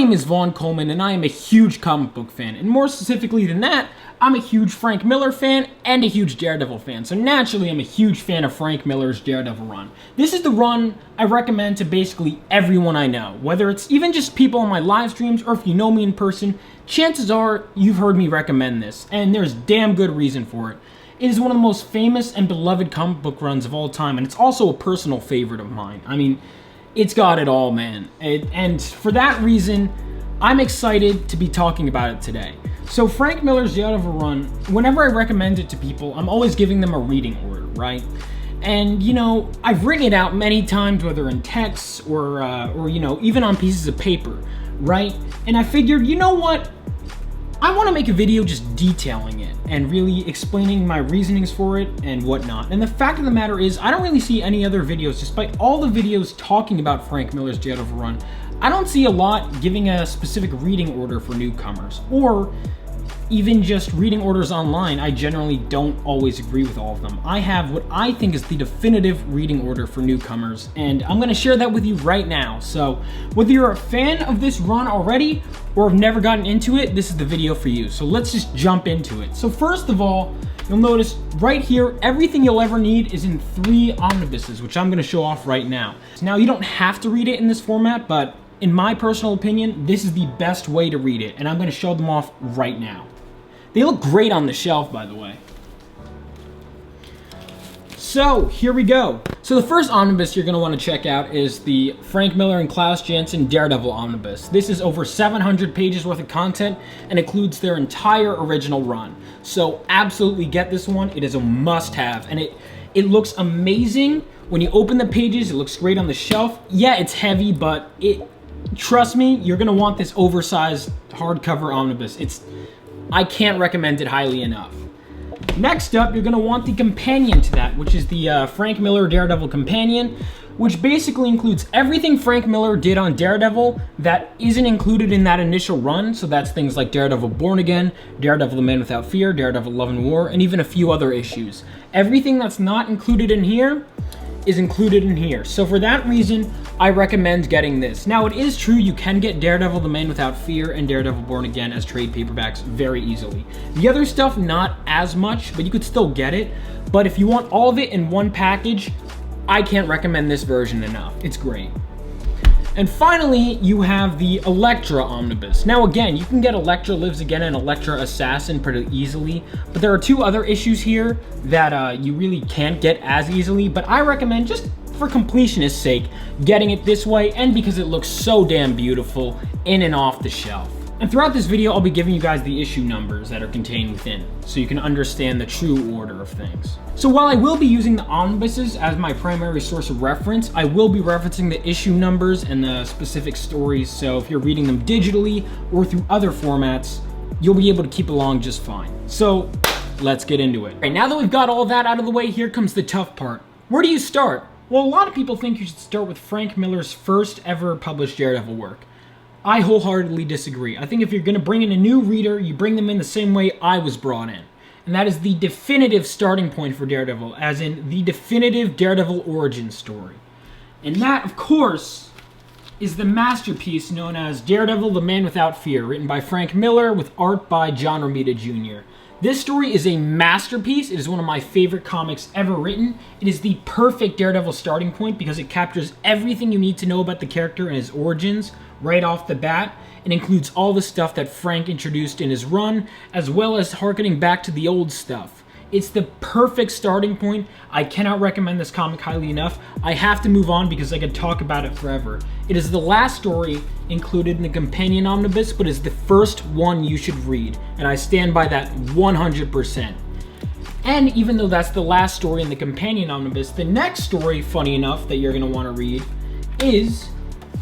name is Vaughn Coleman, and I am a huge comic book fan. And more specifically than that, I'm a huge Frank Miller fan and a huge Daredevil fan. So naturally, I'm a huge fan of Frank Miller's Daredevil run. This is the run I recommend to basically everyone I know, whether it's even just people on my live streams or if you know me in person, chances are you've heard me recommend this, and there's damn good reason for it. It is one of the most famous and beloved comic book runs of all time, and it's also a personal favorite of mine. I mean, it's got it all, man. And for that reason, I'm excited to be talking about it today. So Frank Miller's Daredevil run, whenever I recommend it to people, I'm always giving them a reading order, right? And, you know, I've written it out many times, whether in text or you know, even on pieces of paper, right? And I figured, you know what? I want to make a video just detailing it and really explaining my reasonings for it and whatnot. And the fact of the matter is, I don't really see any other videos, despite all the videos talking about Frank Miller's Daredevil run, I don't see a lot giving a specific reading order for newcomers, or even just reading orders online. I generally don't always agree with all of them. I have what I think is the definitive reading order for newcomers, and I'm going to share that with you right now. So whether you're a fan of this run already or have never gotten into it, this is the video for you. So let's just jump into it. So first of all, you'll notice right here, everything you'll ever need is in 3 omnibuses, which I'm going to show off right now. Now, you don't have to read it in this format, but in my personal opinion, this is the best way to read it, and I'm going to show them off right now. They look great on the shelf, by the way. So, here we go. So the first omnibus you're going to want to check out is the Frank Miller and Klaus Janson Daredevil omnibus. This is over 700 pages worth of content and includes their entire original run. So absolutely get this one. It is a must-have, and it looks amazing. When you open the pages, it looks great on the shelf. Yeah, it's heavy, but trust me, you're going to want this oversized hardcover omnibus. I can't recommend it highly enough. Next up, you're going to want the companion to that, which is the Frank Miller Daredevil Companion, which basically includes everything Frank Miller did on Daredevil that isn't included in that initial run. So that's things like Daredevil Born Again, Daredevil The Man Without Fear, Daredevil Love and War, and even a few other issues. Everything that's not included in here is included in here. So for that reason, I recommend getting this. Now, it is true you can get Daredevil The Man Without Fear and Daredevil Born Again as trade paperbacks very easily. The other stuff, not as much, but you could still get it. But if you want all of it in one package, I can't recommend this version enough. It's great. And finally, you have the Elektra omnibus. Now again, you can get Elektra Lives Again and Elektra Assassin pretty easily, but there are 2 other issues here that you really can't get as easily, but I recommend, just for completionist's sake, getting it this way, and because it looks so damn beautiful in and off the shelf. And throughout this video, I'll be giving you guys the issue numbers that are contained within, so you can understand the true order of things. So while I will be using the omnibuses as my primary source of reference, I will be referencing the issue numbers and the specific stories, so if you're reading them digitally or through other formats, you'll be able to keep along just fine. So let's get into it. All right, now that we've got all that out of the way, here comes the tough part. Where do you start? Well, a lot of people think you should start with Frank Miller's first ever published Daredevil work. I wholeheartedly disagree. I think if you're going to bring in a new reader, you bring them in the same way I was brought in. And that is the definitive starting point for Daredevil, as in the definitive Daredevil origin story. And that, of course, is the masterpiece known as Daredevil The Man Without Fear, written by Frank Miller with art by John Romita Jr. This story is a masterpiece. It is one of my favorite comics ever written. It is the perfect Daredevil starting point because it captures everything you need to know about the character and his origins right off the bat. It includes all the stuff that Frank introduced in his run, as well as harkening back to the old stuff. It's the perfect starting point. I cannot recommend this comic highly enough. I have to move on because I could talk about it forever. It is the last story included in the companion omnibus, but is the first one you should read, and I stand by that 100%. And even though that's the last story in the companion omnibus, the next story, funny enough, that you're going to want to read is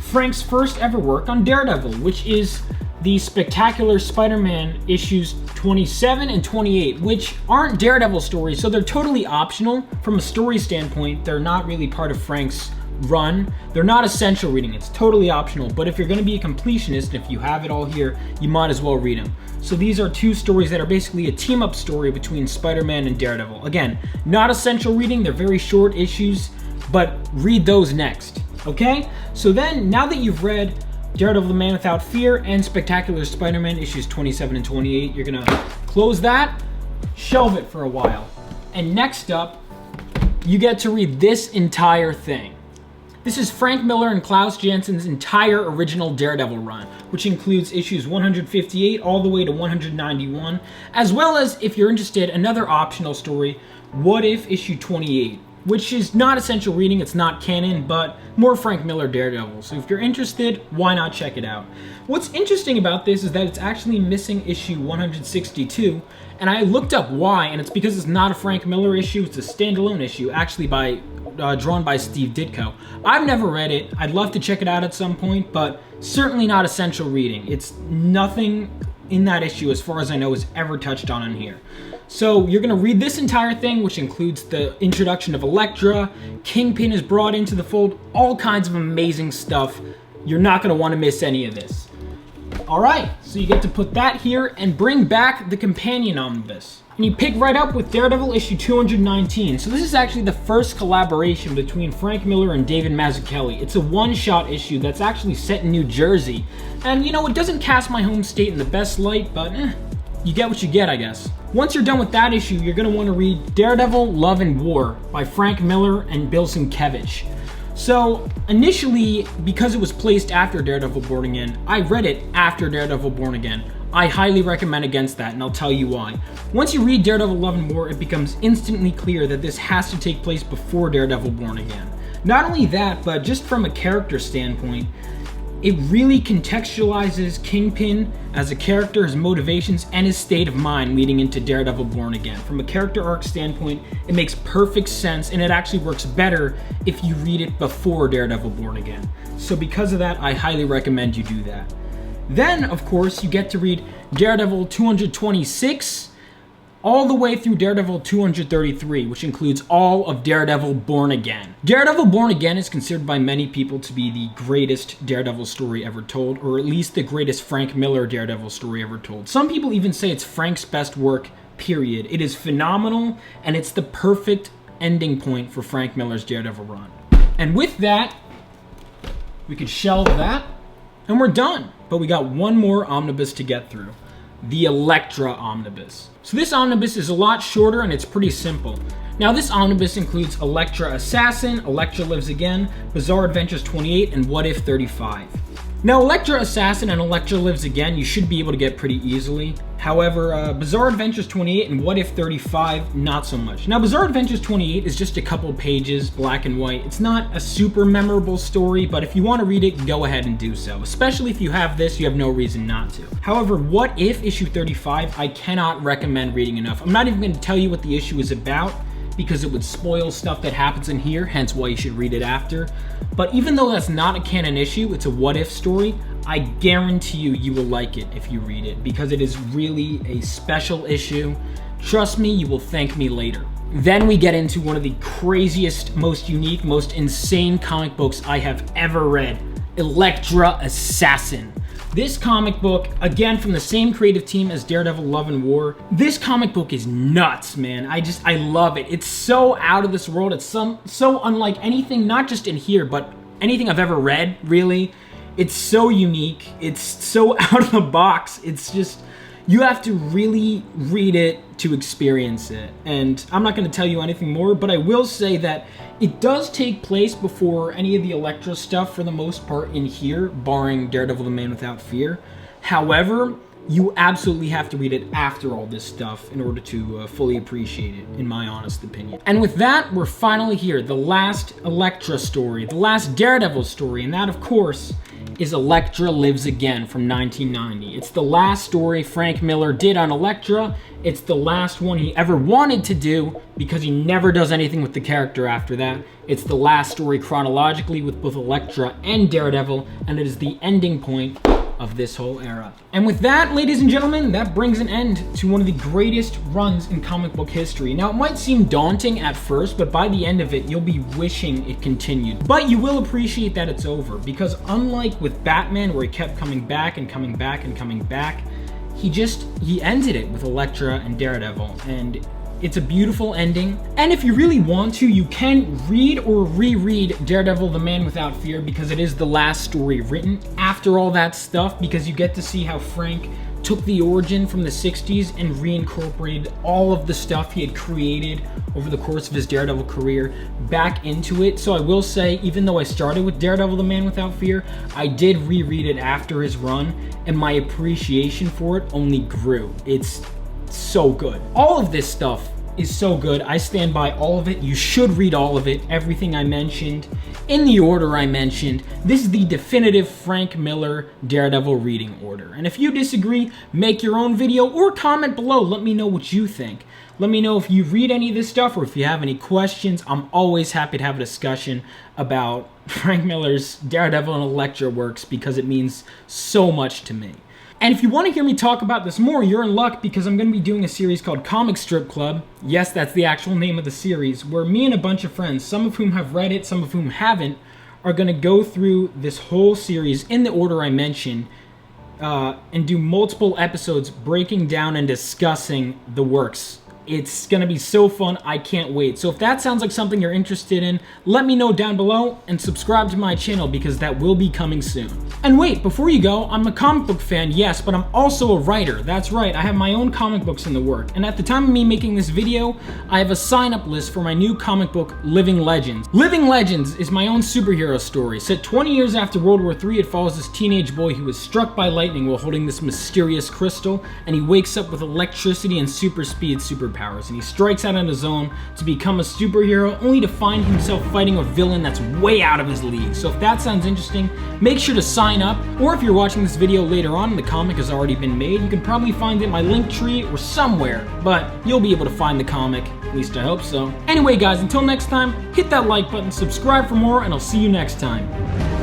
Frank's first ever work on Daredevil, which is the Spectacular Spider-Man issues 27 and 28, which aren't Daredevil stories, so they're totally optional. From a story standpoint, they're not really part of Frank's run. They're not essential reading, it's totally optional, but if you're going to be a completionist, if you have it all here, you might as well read them. So these are 2 stories that are basically a team-up story between Spider-Man and Daredevil. Again, not essential reading, they're very short issues, but read those next, okay? So then, now that you've read Daredevil the Man Without Fear and Spectacular Spider-Man issues 27 and 28. You're gonna close that, shelve it for a while. And next up, you get to read this entire thing. This is Frank Miller and Klaus Janson's entire original Daredevil run, which includes issues 158 all the way to 191, as well as, if you're interested, another optional story, What If issue 28, which is not essential reading, it's not canon, but more Frank Miller Daredevil. So if you're interested, why not check it out? What's interesting about this is that it's actually missing issue 162, and I looked up why, and it's because it's not a Frank Miller issue, it's a standalone issue, actually drawn by Steve Ditko. I've never read it, I'd love to check it out at some point, but certainly not essential reading. It's nothing in that issue, as far as I know, is ever touched on in here. So you're gonna read this entire thing, which includes the introduction of Elektra, Kingpin is brought into the fold, all kinds of amazing stuff. You're not gonna wanna miss any of this. All right, so you get to put that here and bring back the companion omnibus. And you pick right up with Daredevil issue 219. So this is actually the first collaboration between Frank Miller and David Mazzucchelli. It's a one-shot issue that's actually set in New Jersey. And you know, it doesn't cast my home state in the best light, but you get what you get, I guess. Once you're done with that issue, you're gonna wanna read Daredevil, Love and War by Frank Miller and Bill Sienkiewicz. So initially, because it was placed after Daredevil Born Again, I read it after Daredevil Born Again. I highly recommend against that, and I'll tell you why. Once you read Daredevil Love and War, it becomes instantly clear that this has to take place before Daredevil Born Again. Not only that, but just from a character standpoint, it really contextualizes Kingpin as a character, his motivations, and his state of mind leading into Daredevil Born Again. From a character arc standpoint, it makes perfect sense, and it actually works better if you read it before Daredevil Born Again. So because of that, I highly recommend you do that. Then, of course, you get to read Daredevil 226 all the way through Daredevil 233, which includes all of Daredevil Born Again. Daredevil Born Again is considered by many people to be the greatest Daredevil story ever told, or at least the greatest Frank Miller Daredevil story ever told. Some people even say it's Frank's best work, period. It is phenomenal, and it's the perfect ending point for Frank Miller's Daredevil run. And with that, we could shelve that, and we're done. But we got one more omnibus to get through. The Elektra omnibus. So this omnibus is a lot shorter and it's pretty simple. Now this omnibus includes Elektra Assassin, Elektra Lives Again, Bizarre Adventures 28, and What If 35. Now Elektra Assassin and Elektra Lives Again you should be able to get pretty easily. However, Bizarre Adventures 28 and What If 35, not so much. Now Bizarre Adventures 28 is just a couple pages, black and white. It's not a super memorable story, but if you want to read it, go ahead and do so. Especially if you have this, you have no reason not to. However, What If issue 35, I cannot recommend reading enough. I'm not even going to tell you what the issue is about, because it would spoil stuff that happens in here, hence why you should read it after. But even though that's not a canon issue, it's a what if story, I guarantee you will like it if you read it, because it is really a special issue. Trust me, you will thank me later. Then we get into one of the craziest, most unique, most insane comic books I have ever read, Elektra Assassin. This comic book, again from the same creative team as Daredevil Love and War, this comic book is nuts, man. I love it. It's so out of this world. It's so unlike anything, not just in here, but anything I've ever read, really. It's so unique. It's so out of the box. It's just, you have to really read it to experience it. And I'm not going to tell you anything more, but I will say that it does take place before any of the Elektra stuff for the most part in here, barring Daredevil the Man Without Fear. However, you absolutely have to read it after all this stuff in order to fully appreciate it, in my honest opinion. And with that, we're finally here, the last Elektra story, the last Daredevil story, and that, of course, is Elektra Lives Again from 1990. It's the last story Frank Miller did on Elektra. It's the last one he ever wanted to do because he never does anything with the character after that. It's the last story chronologically with both Elektra and Daredevil, and it is the ending point of this whole era. And with that, ladies and gentlemen, that brings an end to one of the greatest runs in comic book history. Now, it might seem daunting at first, but by the end of it, you'll be wishing it continued. But you will appreciate that it's over, because unlike with Batman, where he kept coming back and coming back and coming back, he ended it with Elektra and Daredevil, and It's a beautiful ending. And if you really want to, you can read or reread Daredevil, the Man Without Fear, because it is the last story written after all that stuff, because you get to see how Frank took the origin from the 60s and reincorporated all of the stuff he had created over the course of his Daredevil career back into it. So I will say, even though I started with Daredevil, the Man Without Fear, I did reread it after his run, and my appreciation for it only grew. It's so good. All of this stuff is so good. I stand by all of it. You should read all of it, everything I mentioned, in the order I mentioned. This is the definitive Frank Miller Daredevil reading order. And if you disagree, make your own video or comment below. Let me know what you think. Let me know if you read any of this stuff or if you have any questions. I'm always happy to have a discussion about Frank Miller's Daredevil and Elektra works because it means so much to me. And if you want to hear me talk about this more, you're in luck, because I'm going to be doing a series called Comic Strip Club. Yes, that's the actual name of the series, where me and a bunch of friends, some of whom have read it, some of whom haven't, are going to go through this whole series in the order I mentioned, and do multiple episodes breaking down and discussing the works. It's going to be so fun, I can't wait. So if that sounds like something you're interested in, let me know down below and subscribe to my channel, because that will be coming soon. And wait, before you go, I'm a comic book fan, yes, but I'm also a writer. That's right, I have my own comic books in the work. And at the time of me making this video, I have a sign-up list for my new comic book, Living Legends. Living Legends is my own superhero story. Set 20 years after World War III, it follows this teenage boy who was struck by lightning while holding this mysterious crystal, and he wakes up with electricity and super speed superpowers. And he strikes out on his own to become a superhero, only to find himself fighting a villain that's way out of his league. So if that sounds interesting, make sure to sign up. Or if you're watching this video later on and the comic has already been made, you can probably find it in my link tree or somewhere, but you'll be able to find the comic. At least I hope so. Anyway guys, until next time, hit that like button, subscribe for more, and I'll see you next time.